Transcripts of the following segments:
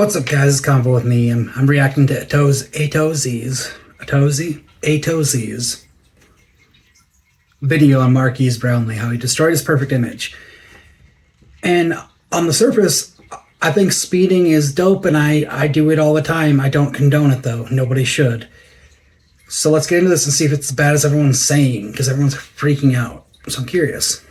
What's up, guys? It's Convo with me. I'm reacting to Atozy's video on Marques Brownlee, how he destroyed his perfect image. And on the surface, I think speeding is dope, and I do it all the time. I don't condone it, though. Nobody should. So let's get into this and see if it's as bad as everyone's saying, because everyone's freaking out. So I'm curious.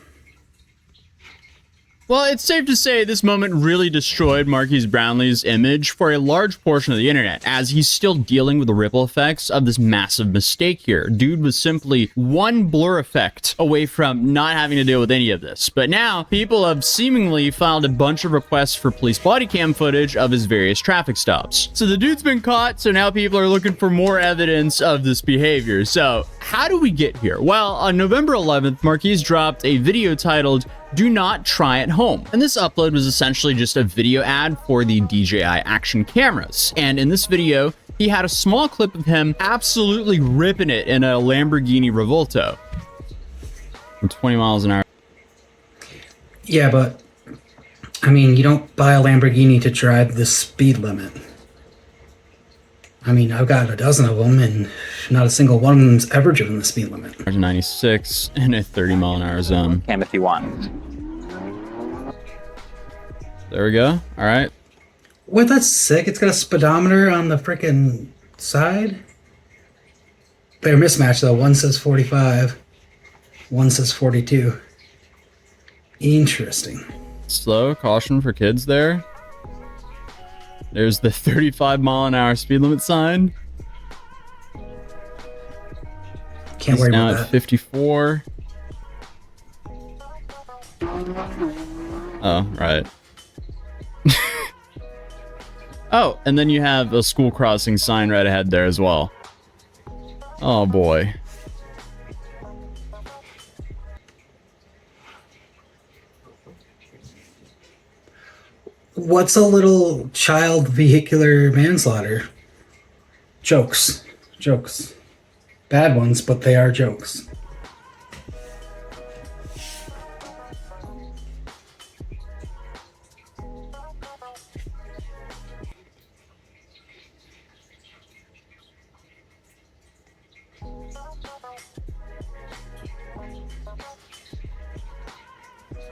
Well, it's safe to say this moment really destroyed Marques Brownlee's image for a large portion of the internet, as he's still dealing with the ripple effects of this massive mistake here. Dude was simply one blur effect away from not having to deal with any of this. But now, people have seemingly filed a bunch of requests for police body cam footage of his various traffic stops. So the dude's been caught, so now people are looking for more evidence of this behavior. So, how do we get here? Well, on November 11th, Marques dropped a video titled "Do Not Try at Home." And this upload was essentially just a video ad for the DJI action cameras. And in this video, he had a small clip of him absolutely ripping it in a Lamborghini Revolto. 20 miles an hour. Yeah, but, I mean, you don't buy a Lamborghini to drive the speed limit. I mean, I've got a dozen of them, and not a single one of them's ever driven the speed limit. 96 in a 30-mile-an-hour zone. Cam if you want. There we go. All right. What? That's sick. It's got a speedometer on the freaking side. They're mismatched, though. One says 45. One says 42. Interesting. Slow. Caution for kids there. There's the 35-mile-an-hour speed limit sign. Can't worry now about at that. 54. Oh, right. Oh, and then you have a school crossing sign right ahead there as well. Oh boy. What's a little child vehicular manslaughter? Jokes. Jokes. Bad ones, but they are jokes.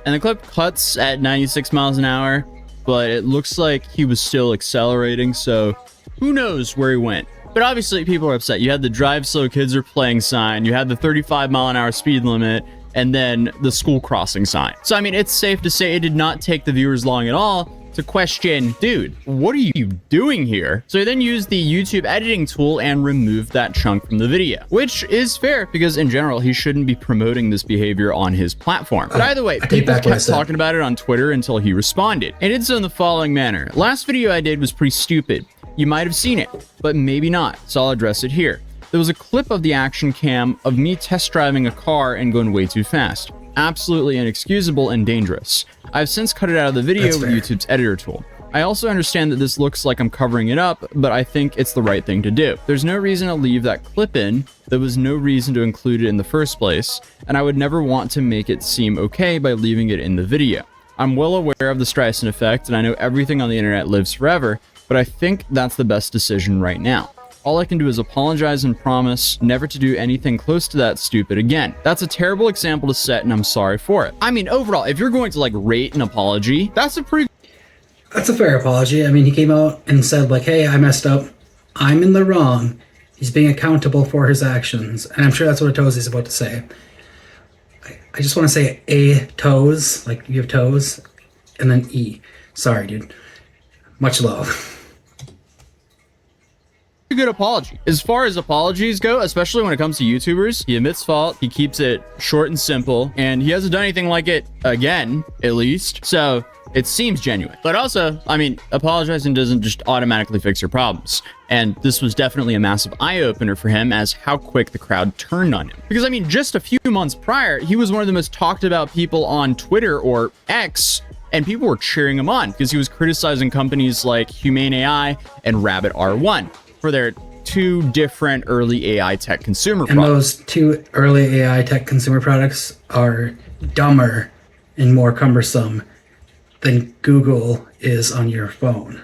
And the clip cuts at 96 miles an hour, but it looks like he was still accelerating, so who knows where he went. But obviously people are upset. You had the drive slow, kids are playing sign, you had the 35-mile-an-hour speed limit, and then the school crossing sign. So I mean, it's safe to say it did not take the viewers long at all to question, dude, what are you doing here? So he then used the YouTube editing tool and removed that chunk from the video, which is fair because in general, he shouldn't be promoting this behavior on his platform. But either way, people kept talking about it on Twitter until he responded. And it did so in the following manner. Last video I did was pretty stupid. You might have seen it, but maybe not, so I'll address it here. There was a clip of the action cam of me test driving a car and going way too fast. Absolutely inexcusable and dangerous. I've since cut it out of the video with YouTube's editor tool. I also understand that this looks like I'm covering it up, but I think it's the right thing to do. There's no reason to leave that clip in. There was no reason to include it in the first place, and I would never want to make it seem okay by leaving it in the video. I'm well aware of the Streisand effect, and I know everything on the internet lives forever, but I think that's the best decision right now. All I can do is apologize and promise never to do anything close to that stupid again. That's a terrible example to set, and I'm sorry for it. I mean, overall, if you're going to like rate an apology, that's a fair apology. I mean, he came out and said like, hey, I messed up. I'm in the wrong. He's being accountable for his actions. And I'm sure that's what Atozy is about to say. I just want to say toes, like you have toes, and then E. Sorry, dude. Much love. A good apology. As far as apologies go, especially when it comes to YouTubers, he admits fault, he keeps it short and simple, and he hasn't done anything like it again, at least. So it seems genuine. But also, I mean, apologizing doesn't just automatically fix your problems. And this was definitely a massive eye-opener for him as how quick the crowd turned on him. Because I mean, just a few months prior, he was one of the most talked about people on Twitter or X, and people were cheering him on because he was criticizing companies like Humane AI and Rabbit R1 for their two different early AI tech consumer products. And those two early AI tech consumer products are dumber and more cumbersome than Google is on your phone.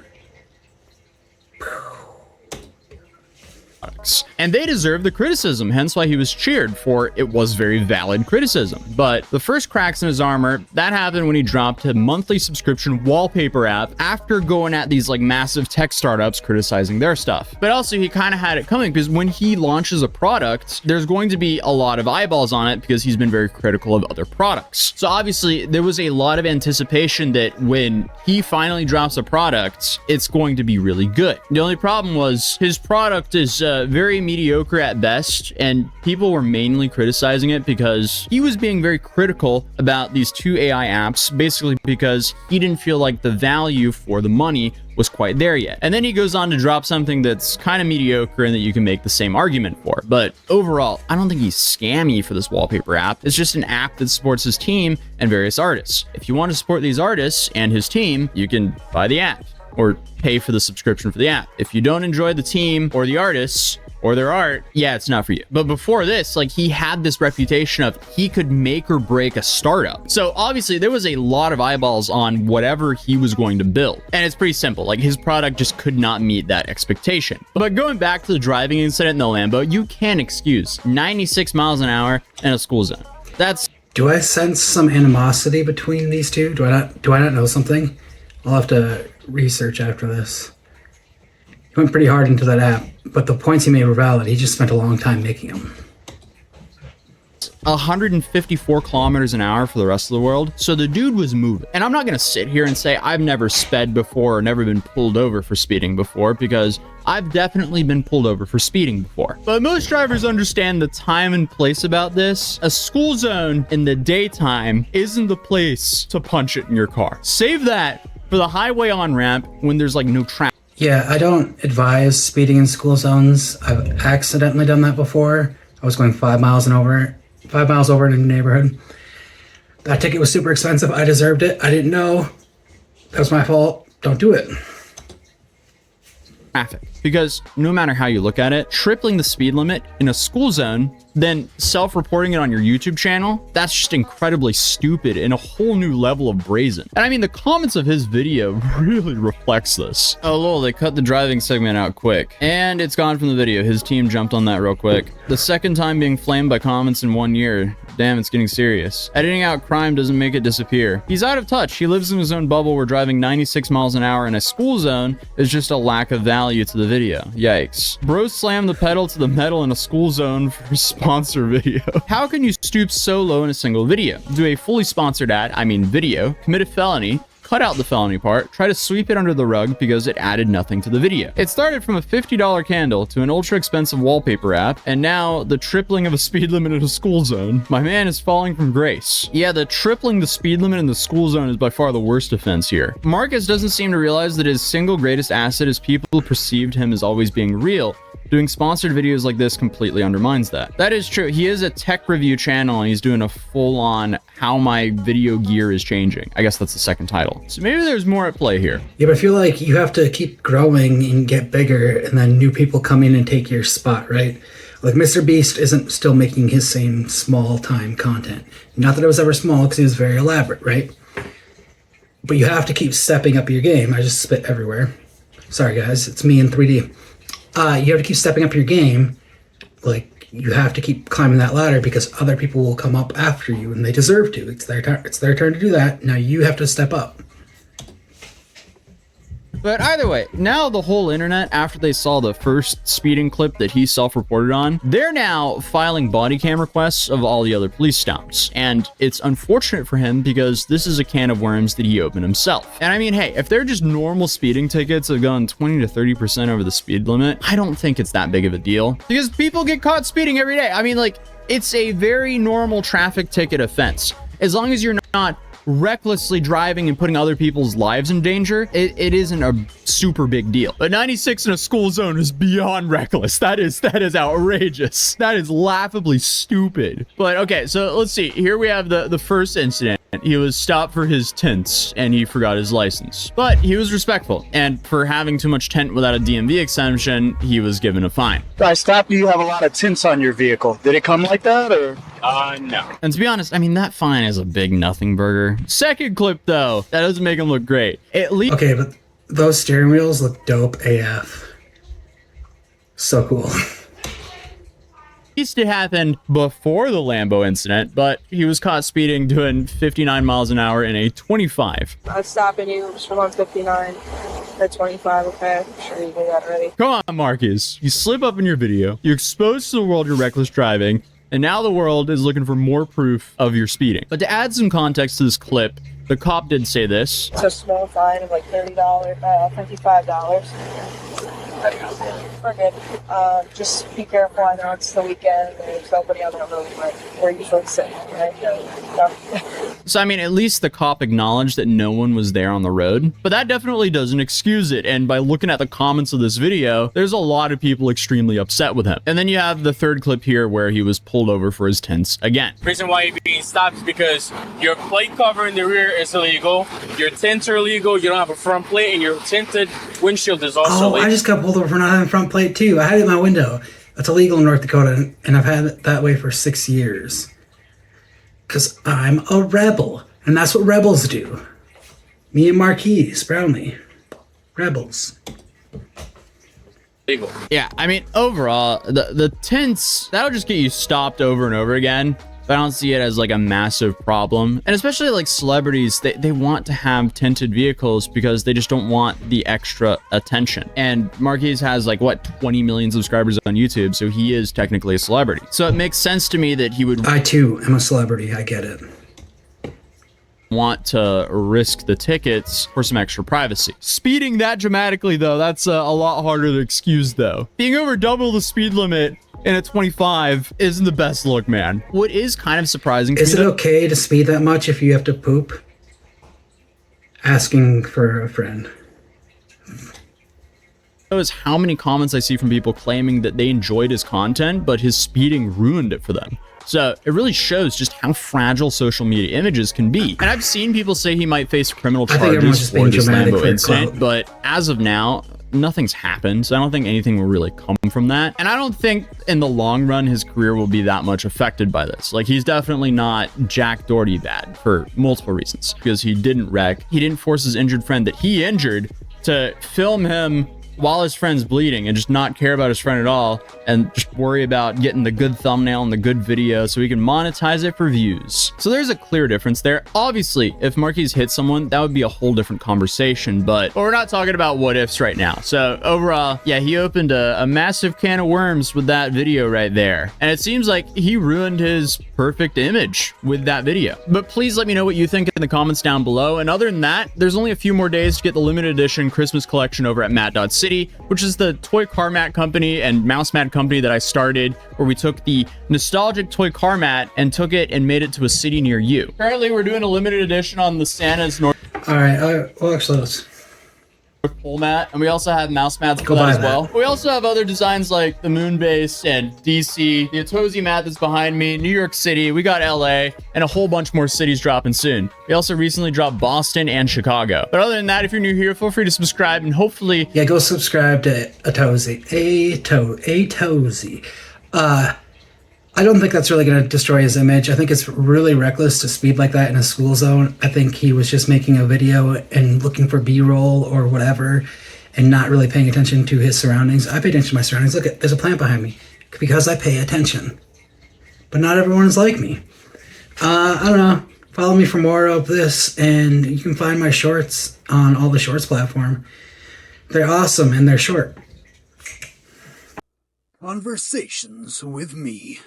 products. And they deserve the criticism, hence why he was cheered, for it was very valid criticism. But the first cracks in his armor, that happened when he dropped a monthly subscription wallpaper app after going at these like massive tech startups criticizing their stuff. But also he kind of had it coming, because when he launches a product, there's going to be a lot of eyeballs on it because he's been very critical of other products. So obviously there was a lot of anticipation that when he finally drops a product, it's going to be really good. The only problem was his product is very mediocre at best, and people were mainly criticizing it because he was being very critical about these two AI apps, basically because he didn't feel like the value for the money was quite there yet. And then he goes on to drop something that's kind of mediocre and that you can make the same argument for. But overall, I don't think he's scammy for this wallpaper app. It's just an app that supports his team and various artists. If you want to support these artists and his team, you can buy the app or pay for the subscription for the app. If you don't enjoy the team or the artists or their art, yeah, it's not for you. But before this, like, he had this reputation of he could make or break a startup. So obviously there was a lot of eyeballs on whatever he was going to build. And it's pretty simple. Like, his product just could not meet that expectation. But going back to the driving incident in the Lambo, you can't excuse 96 miles an hour in a school zone. That's... Do I sense some animosity between these two? Do I not know something? I'll have to research after this. He went pretty hard into that app, but the points he made were valid. He just spent a long time making them. 154 kilometers an hour for the rest of the world. So the dude was moving. And I'm not going to sit here and say I've never sped before or never been pulled over for speeding before, because I've definitely been pulled over for speeding before. But most drivers understand the time and place about this. A school zone in the daytime isn't the place to punch it in your car. Save that for the highway on-ramp when there's like no traffic. Yeah, I don't advise speeding in school zones. I've accidentally done that before. I was going 5 miles over in a neighborhood. That ticket was super expensive. I deserved it. I didn't know. That was my fault. Don't do it. Traffic. Because no matter how you look at it, tripling the speed limit in a school zone, then self-reporting it on your YouTube channel, that's just incredibly stupid and a whole new level of brazen. And I mean, the comments of his video really reflects this. Oh lol, they cut the driving segment out quick. And it's gone from the video. His team jumped on that real quick. The second time being flamed by comments in 1 year. Damn, it's getting serious. Editing out crime doesn't make it disappear. He's out of touch. He lives in his own bubble where driving 96 miles an hour in a school zone is just a lack of value to the video. Yikes. Bro slammed the pedal to the metal in a school zone for a sponsor video. How can you stoop so low in a single video? Do a fully sponsored ad, I mean video, commit a felony, cut out the felony part, try to sweep it under the rug because it added nothing to the video. It started from a $50 candle to an ultra expensive wallpaper app, and now the tripling of a speed limit in a school zone. My man is falling from grace. Yeah, the tripling the speed limit in the school zone is by far the worst offense here. Marques doesn't seem to realize that his single greatest asset is people who perceived him as always being real. Doing sponsored videos like this completely undermines that. That is true. He is a tech review channel and he's doing a full-on how my video gear is changing. I guess that's the second title. So maybe there's more at play here. Yeah, but I feel like you have to keep growing and get bigger, and then new people come in and take your spot, right? Like Mr. Beast isn't still making his same small-time content. Not that it was ever small, because he was very elaborate, right? But you have to keep stepping up your game. I just spit everywhere. Sorry, guys. It's me in 3D. You have to keep stepping up your game. Like, you have to keep climbing that ladder because other people will come up after you, and they deserve to. It's their turn to do that. Now you have to step up. But either way, now the whole internet, after they saw the first speeding clip that he self-reported on, they're now filing body cam requests of all the other police stops. And it's unfortunate for him because this is a can of worms that he opened himself. And I mean, hey, if they're just normal speeding tickets have gone 20 to 30% over the speed limit, I don't think it's that big of a deal because people get caught speeding every day. I mean, like, it's a very normal traffic ticket offense. As long as you're not recklessly driving and putting other people's lives in danger, it isn't a super big deal. But 96 in a school zone is beyond reckless. That is outrageous. That is laughably stupid. But okay, so let's see. Here we have the first incident. He was stopped for his tints and he forgot his license. But he was respectful, and for having too much tint without a DMV exemption, he was given a fine. I stopped you. You have a lot of tints on your vehicle. Did it come like that, or? No. And to be honest, I mean, that fine is a big nothing burger. Second clip, though, that doesn't make him look great. At least. Okay, but those steering wheels look dope AF. So cool. least it happened before the Lambo incident, but he was caught speeding doing 59 miles an hour in a 25. I'm stopping you just from 159 at 25, okay? I'm sure you knew that already. Come on, Marques. You slip up in your video, you expose to the world your reckless driving, and now the world is looking for more proof of your speeding. But to add some context to this clip, the cop did say this. It's a small fine of like $30, $55. We're good. Just be careful. I know it's the weekend. There's nobody on the road, but we're usually sitting, right? So, I mean, at least the cop acknowledged that no one was there on the road, but that definitely doesn't excuse it. And by looking at the comments of this video, there's a lot of people extremely upset with him. And then you have the third clip here where he was pulled over for his tints again. The reason why you're being stopped is because your plate cover in the rear is illegal, your tints are illegal, you don't have a front plate, and your tinted windshield is also illegal. I just got pulled over for not having front plate too. I had it in my window. That's illegal in North Dakota, and I've had it that way for 6 years. Because I'm a rebel, and that's what rebels do. Me and Marques Brownlee. Rebels. Legal. Yeah, I mean, overall, the tints, that'll just get you stopped over and over again. But I don't see it as like a massive problem. And especially like celebrities, they want to have tinted vehicles because they just don't want the extra attention. And Marques has like, what, 20 million subscribers on YouTube, so he is technically a celebrity. So it makes sense to me that he would... I too am a celebrity, I get it. Want to risk the tickets for some extra privacy. Speeding that dramatically though, that's a lot harder to excuse though. Being over double the speed limit in a 25 isn't the best look, man. What is kind of surprising to me, is it okay to speed that much if you have to poop? Asking for a friend. is how many comments I see from people claiming that they enjoyed his content, but his speeding ruined it for them. So it really shows just how fragile social media images can be. And I've seen people say he might face criminal charges for this Lambo incident, but as of now, nothing's happened. So I don't think anything will really come from that. And I don't think in the long run, his career will be that much affected by this. Like, he's definitely not Jack Doherty bad for multiple reasons, because he didn't wreck. He didn't force his injured friend that he injured to film him while his friend's bleeding and just not care about his friend at all and just worry about getting the good thumbnail and the good video so he can monetize it for views. So there's a clear difference there. Obviously, if Marques hit someone, that would be a whole different conversation, but we're not talking about what ifs right now. So overall, yeah, he opened a massive can of worms with that video right there. And it seems like he ruined his perfect image with that video. But please let me know what you think in the comments down below. And other than that, there's only a few more days to get the limited edition Christmas collection over at Matt.City, which is the toy car mat company and mouse mat company that I started, where we took the nostalgic toy car mat and took it and made it to a city near you. Currently, we're doing a limited edition on the Santa's North well, actually, let's pole mat, and we also have mouse mats for that as well. We also have other designs like the moon base and DC, the Atozy mat that's behind me, New York City, we got LA, and a whole bunch more cities dropping soon. We also recently dropped Boston and Chicago. But other than that, if you're new here, feel free to subscribe, and hopefully... Yeah, go subscribe to Atozy. Atozy. I don't think that's really going to destroy his image. I think it's really reckless to speed like that in a school zone. I think he was just making a video and looking for B-roll or whatever and not really paying attention to his surroundings. I pay attention to my surroundings. Look, there's a plant behind me because I pay attention. But not everyone is like me. I don't know. Follow me for more of this, and you can find my shorts on all the shorts platform. They're awesome, and they're short. Conversations with me.